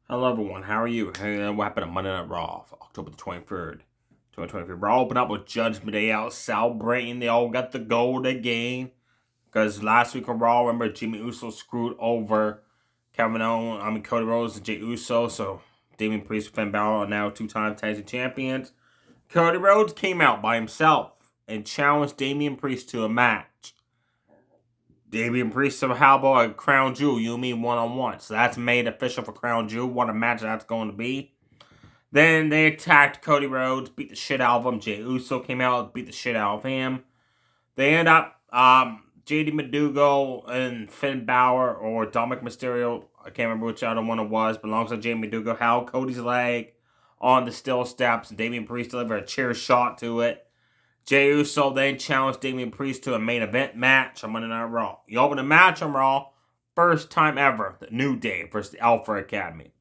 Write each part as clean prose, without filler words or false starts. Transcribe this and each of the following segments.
Hello, everyone. How are you? Hey, what happened on Monday Night Raw for October the 23rd, 2023? Raw opened up with Judgment Day out celebrating. They all got the gold again. Because last week on Raw, remember, Jimmy Uso screwed over Cody Rhodes and Jey Uso. So, Damian Priest and Finn Balor are now two-time tag team champions. Cody Rhodes came out by himself and challenged Damian Priest to a match. Damian Priest said, how about a Crown Jewel? You and me one-on-one. So that's made official for Crown Jewel. What a match that's going to be. Then they attacked Cody Rhodes, beat the shit out of him. Jey Uso came out, beat the shit out of him. They end up, JD Madugo and Finn Balor or Dominic Mysterio, I can't remember which other one it was, but alongside JD Madugo, held Cody's leg on the steel steps. Damian Priest delivered a chair shot to it. Jey Uso then challenged Damian Priest to a main event match on Monday Night Raw. You open a match on Raw, first time ever, the New Day versus the Alpha Academy.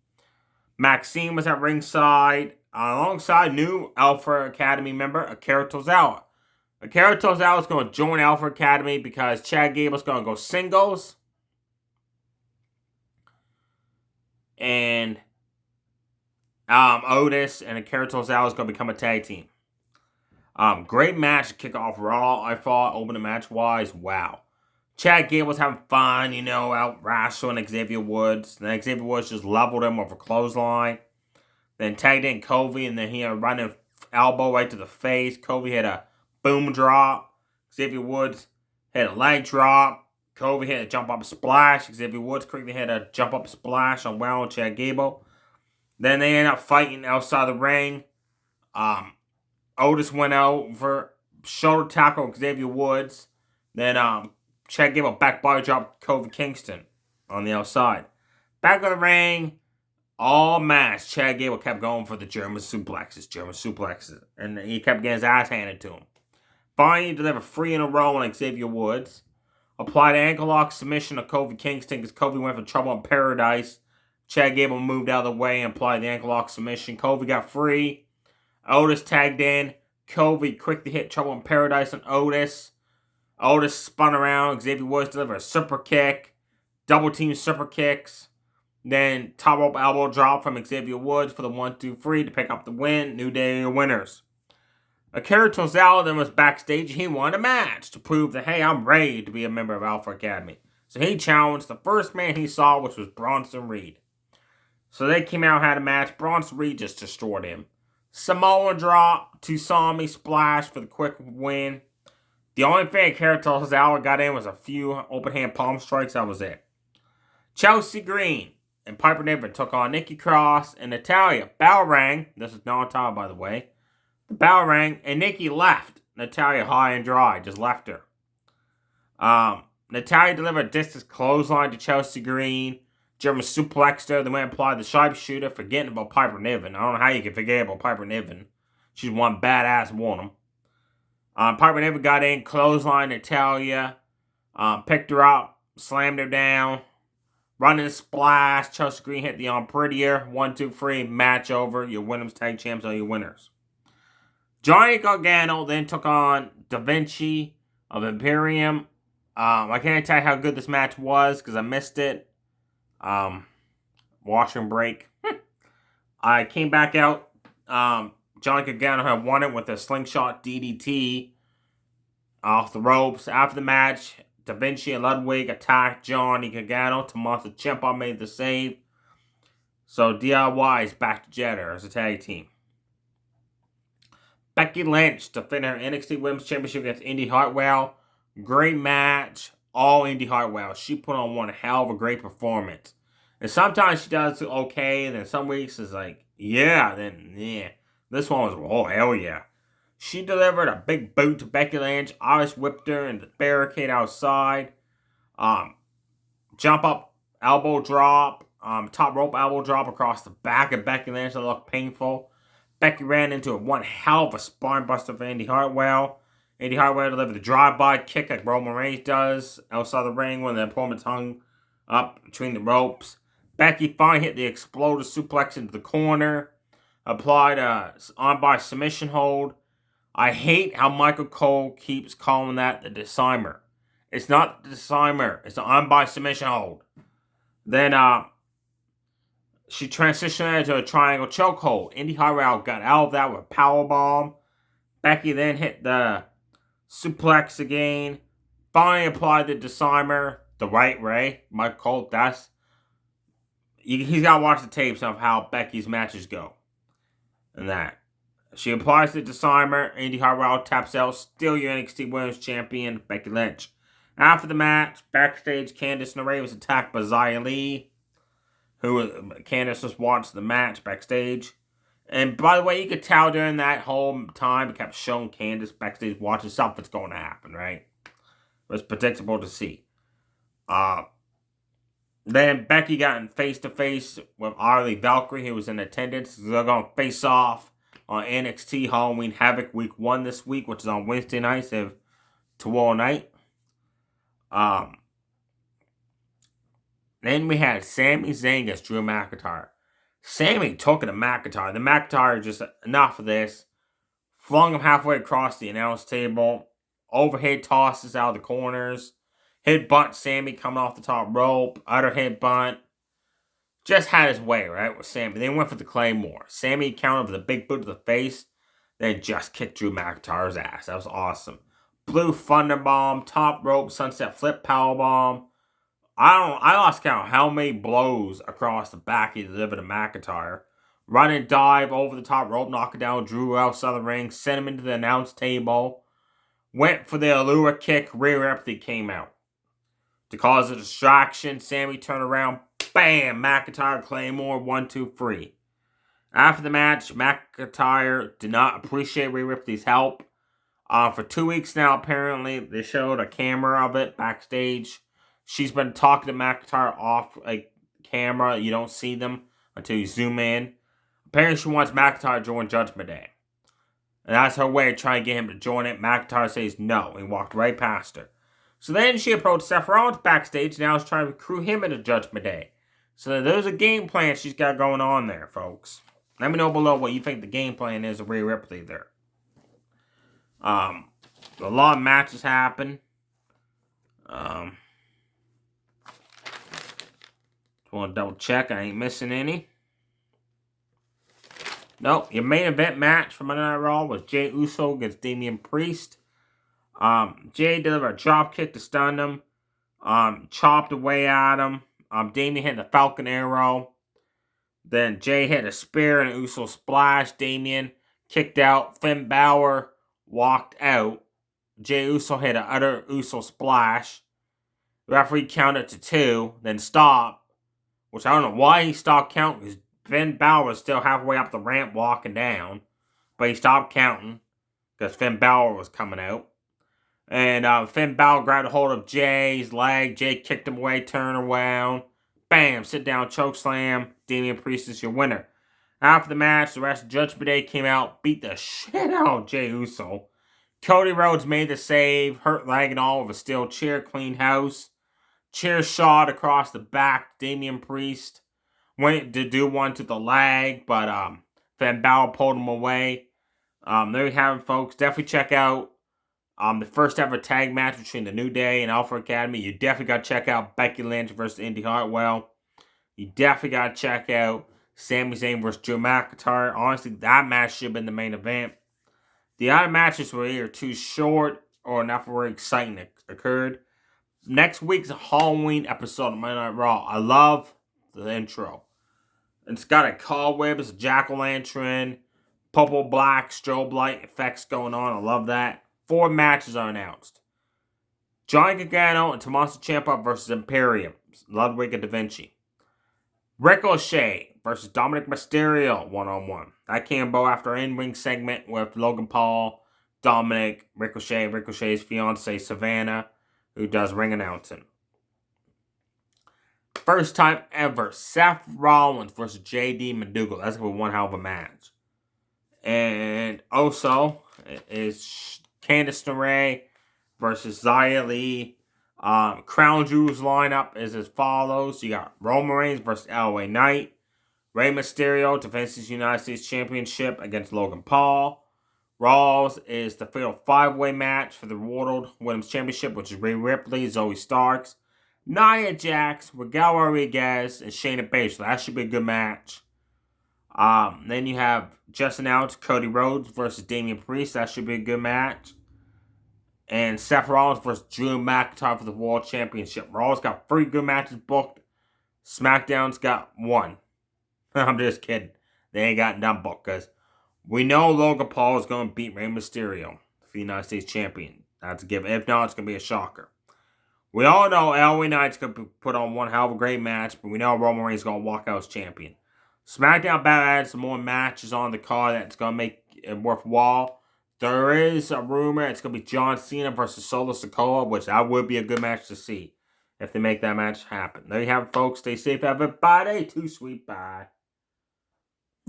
Maxine was at ringside alongside new Alpha Academy member Akira Tozawa. Akira Tozawa is going to join Alpha Academy because Chad Gable's going to go singles. And Otis and Akira Tozawa is going to become a tag team. Great match to kick off Raw, I thought, opening match-wise. Wow. Chad Gable was having fun, out wrestling Xavier Woods. Then Xavier Woods just leveled him with a clothesline. Then tagged in Kofi, and then he had a running elbow right to the face. Kofi had a boom drop. Xavier Woods had a leg drop. Kofi had a jump up splash. Xavier Woods quickly had a jump up splash on Wow and Chad Gable. Then they ended up fighting outside the ring. Otis went out for shoulder tackle Xavier Woods. Then Chad Gable back body drop Kofi Kingston on the outside. Back of the ring, all match, Chad Gable kept going for the German suplexes. And he kept getting his ass handed to him. Finally, he delivered 3 in a row on Xavier Woods. Applied an ankle lock submission to Kofi Kingston because Kofi went for trouble in paradise. Chad Gable moved out of the way and applied the ankle lock submission. Kofi got free. Otis tagged in. Kofi quickly hit trouble in paradise on Otis. Otis spun around. Xavier Woods delivered a super kick. Double team super kicks. Then top rope elbow drop from Xavier Woods for the 1-2-3 to pick up the win. New Day winners. Akira Tozawa then was backstage. He won a match to prove that, hey, I'm ready to be a member of Alpha Academy. So he challenged the first man he saw, which was Bronson Reed. So they came out and had a match. Bronson Reed just destroyed him. Samoa drop, Tusami splash for the quick win. The only thing Akira Tozawa got in was a few open hand palm strikes. That was it. Chelsea Green and Piper Niven took on Nikki Cross and Natalya. Bell rang. This is not Natalya, by the way. The bell rang and Nikki left Natalya high and dry. Just left her. Natalya delivered a distance clothesline to Chelsea Green. German suplexed her. Then went and applied the sharpshooter, forgetting about Piper Niven. I don't know how you can forget about Piper Niven. She's one badass woman. Piper Niven got in, clothesline Natalya. Picked her up, slammed her down. Running splash. Chelsea Green hit the on prettier. 1-2-3, match over. Your Women's Tag Champs are your winners. Johnny Gargano then took on Da Vinci of Imperium. I can't tell you how good this match was because I missed it. Washroom break. I came back out. Johnny Gargano had won it with a slingshot DDT off the ropes. After the match, Da Vinci and Ludwig attacked Johnny Gargano. Tommaso Ciampa made the save. So DIY is back to Jeddah as a tag team. Becky Lynch defended her NXT Women's Championship against Indy Hartwell. Great match. All Indy Hartwell. She put on one hell of a great performance. And sometimes she does okay, and then some weeks it's like, yeah, then yeah. This one was, oh, hell yeah. She delivered a big boot to Becky Lynch. Irish whipped her in the barricade outside. Jump up, elbow drop. Top rope elbow drop across the back of Becky Lynch. That looked painful. Becky ran into one hell of a spine buster for Indy Hartwell. Indy Hartwell delivered the drive-by kick like Roman Reigns does outside the ring when the opponent's hung up between the ropes. Becky finally hit the exploder suplex into the corner. Applied a on-by submission hold. I hate how Michael Cole keeps calling that the Decimer. It's not the Decimer. It's the on-by submission hold. Then she transitioned into a triangle chokehold. Indy Hartwell got out of that with a powerbomb. Becky then hit the suplex again. Finally applied the disarmer the right way. Mike Cole, he's got to watch the tapes of how Becky's matches go. And that. She applies the disarmer. Indy Hartwell taps out. Still your NXT Women's Champion, Becky Lynch. After the match, backstage, Candice LeRae was attacked by Xia Li. Candice just watched the match backstage. And by the way, you could tell during that whole time, it kept showing Candice backstage watching something's going to happen, right? It was predictable to see. Then Becky got in face-to-face with Arlie Valkyrie, who was in attendance. They're going to face off on NXT Halloween Havoc Week 1 this week, which is on Wednesday night instead of tomorrow night. Then we had Sami Zayn against Drew McIntyre. Sami took it to McIntyre. The McIntyre just, enough of this. Flung him halfway across the announce table. Overhead tosses out of the corners. Hit bunt Sami coming off the top rope. Utter hit bunt. Just had his way, right, with Sami. Then went for the Claymore. Sami countered with a big boot to the face. Then just kicked Drew McIntyre's ass. That was awesome. Blue Thunderbomb. Top rope. Sunset Flip Powerbomb. I lost count how many blows across the back he delivered to McIntyre. Running dive over the top rope, knocking down Drew outside the ring, sent him into the announce table. Went for the Allure kick, Rhea Ripley came out. To cause a distraction, Sami turned around, bam, McIntyre Claymore, 1, 2, 3. After the match, McIntyre did not appreciate Rhea Ripley's help. For 2 weeks now, apparently, they showed a camera of it backstage. She's been talking to McIntyre off a camera. You don't see them until you zoom in. Apparently, she wants McIntyre to join Judgment Day. And that's her way of trying to get him to join it. McIntyre says no. He walked right past her. So then she approached Seth Rollins backstage. Now she's trying to recruit him into Judgment Day. So there's a game plan she's got going on there, folks. Let me know below what you think the game plan is of Rhea Ripley there. A lot of matches happen. Want to double check I ain't missing any. Nope. Your main event match for Monday Night Raw was Jey Uso against Damian Priest. Jey delivered a drop kick to stun him. Chopped away at him. Damian hit the Falcon Arrow. Then Jey hit a spear and Uso splash. Damian kicked out. Finn Balor walked out. Jey Uso hit an utter Uso splash. The referee counted to 2, then stopped. Which I don't know why he stopped counting, because Finn Balor was still halfway up the ramp walking down. But he stopped counting, because Finn Balor was coming out. And Finn Balor grabbed a hold of Jey's leg. Jey kicked him away, turned around. Bam, sit down, choke slam. Damian Priest is your winner. After the match, the rest of Judgment Day came out, beat the shit out of Jey Uso. Cody Rhodes made the save, hurt leg and all with a steel chair, clean house. Chair shot across the back. Damian Priest went to do one to the leg, but Finn Balor pulled him away. There you have it, folks. Definitely check out the first ever tag match between the New Day and Alpha Academy. You definitely got to check out Becky Lynch versus Indy Hartwell. You definitely got to check out Sami Zayn versus Drew McIntyre. Honestly, that match should have been the main event. The other matches were either too short or enough very exciting that occurred. Next week's a Halloween episode of Monday Night Raw. I love the intro. It's got a cobwebs, a jack-o'-lantern, purple, black, strobe light effects going on. I love that. 4 matches are announced. Johnny Gargano and Tommaso Ciampa versus Imperium. Ludwig and Da Vinci. Ricochet versus Dominic Mysterio 1-on-1. That came about after an in-ring segment with Logan Paul, Dominic, Ricochet's fiancée Savannah, who does ring announcing. First time ever, Seth Rollins versus JD McDougal. That's going to be one hell of a match. And also, is Candice LeRae versus Xia Li. Crown Jewels lineup is as follows. You got Roman Reigns versus LA Knight. Rey Mysterio defends his United States Championship against Logan Paul. Raw's is the fatal 5-way match for the World Women's Championship, which is Rhea Ripley, Zoe Starks, Nia Jax, Raquel Rodriguez, and Shayna Baszler. That should be a good match. Then you have just announced Cody Rhodes versus Damian Priest. That should be a good match. And Seth Rollins versus Drew McIntyre for the World Championship. Raw's got 3 good matches booked. SmackDown's got 1. I'm just kidding. They ain't got none booked because we know Logan Paul is going to beat Rey Mysterio for the United States Champion. That's a given. If not, it's going to be a shocker. We all know LA Knight's going to put on one hell of a great match, but we know Roman Reigns is going to walk out as champion. SmackDown better add some more matches on the card that's going to make it worthwhile. There is a rumor it's going to be John Cena versus Solo Sikoa, which that would be a good match to see if they make that match happen. There you have it, folks. Stay safe, everybody. Too sweet. Bye.